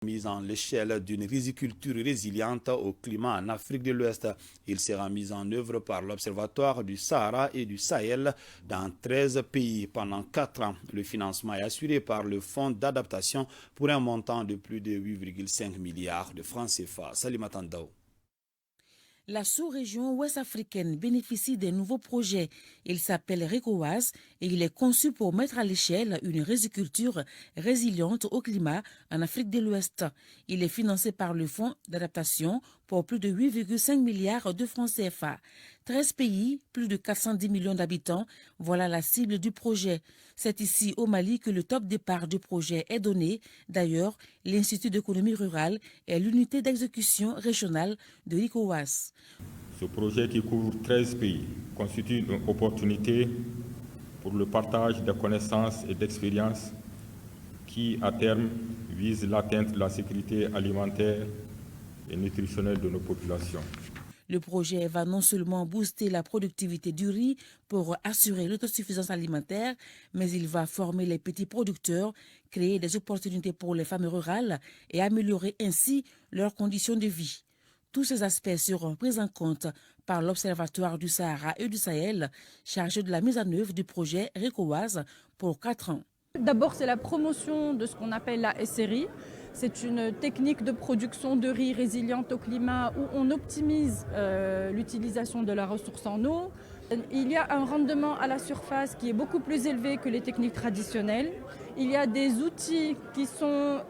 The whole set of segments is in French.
Mise en l'échelle d'une riziculture résiliente au climat en Afrique de l'Ouest. Il sera mis en œuvre par l'Observatoire du Sahara et du Sahel dans 13 pays pendant 4 ans. Le financement est assuré par le Fonds d'adaptation pour un montant de plus de 8,5 milliards de francs CFA. Salimata Ndao. La sous-région ouest-africaine bénéficie des nouveaux projets. Il s'appelle RECOWAS et il est conçu pour mettre à l'échelle une riziculture résiliente au climat en Afrique de l'Ouest. Il est financé par le Fonds d'adaptation pour plus de 8,5 milliards de francs CFA. 13 pays, plus de 410 millions d'habitants, voilà la cible du projet. C'est ici au Mali que le top départ du projet est donné. D'ailleurs, l'Institut d'économie rurale est l'unité d'exécution régionale de RECOWAS. Ce projet qui couvre 13 pays constitue une opportunité pour le partage de connaissances et d'expériences qui, à terme, vise l'atteinte de la sécurité alimentaire et nutritionnelle de nos populations. Le projet va non seulement booster la productivité du riz pour assurer l'autosuffisance alimentaire, mais il va former les petits producteurs, créer des opportunités pour les femmes rurales et améliorer ainsi leurs conditions de vie. Tous ces aspects seront pris en compte par l'Observatoire du Sahara et du Sahel, chargé de la mise en œuvre du projet RECOWAS pour 4 ans. D'abord, c'est la promotion de ce qu'on appelle la SRI. C'est une technique de production de riz résiliente au climat où on optimise l'utilisation de la ressource en eau. Il y a un rendement à la surface qui est beaucoup plus élevé que les techniques traditionnelles. Il y a des outils qui sont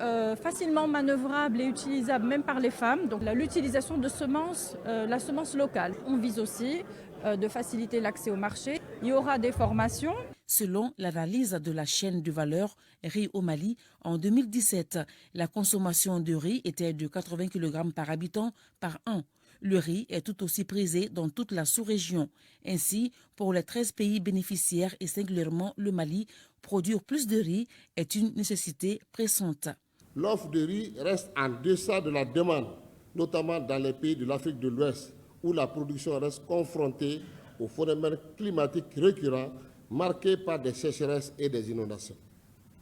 facilement manœuvrables et utilisables même par les femmes. Donc l'utilisation de semences, la semence locale. On vise aussi de faciliter l'accès au marché. Il y aura des formations. Selon l'analyse de la chaîne de valeur riz au Mali, en 2017, la consommation de riz était de 80 kg par habitant par an. Le riz est tout aussi prisé dans toute la sous-région. Ainsi, pour les 13 pays bénéficiaires et singulièrement le Mali, produire plus de riz est une nécessité pressante. L'offre de riz reste en deçà de la demande, notamment dans les pays de l'Afrique de l'Ouest, où la production reste confrontée aux phénomènes climatiques récurrents marqués par des sécheresses et des inondations.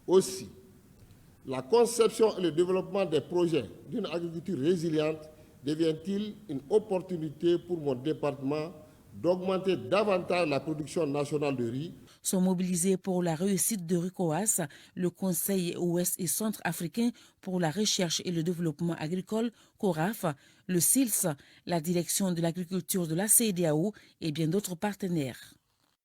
Aussi, la conception et le développement des projets d'une agriculture résiliente devient-il une opportunité pour mon département d'augmenter davantage la production nationale de riz. Sont mobilisés pour la réussite de RECOWAS, le Conseil ouest et centre-africain pour la recherche et le développement agricole, CORAF, le SILS, la direction de l'agriculture de la CEDEAO et bien d'autres partenaires.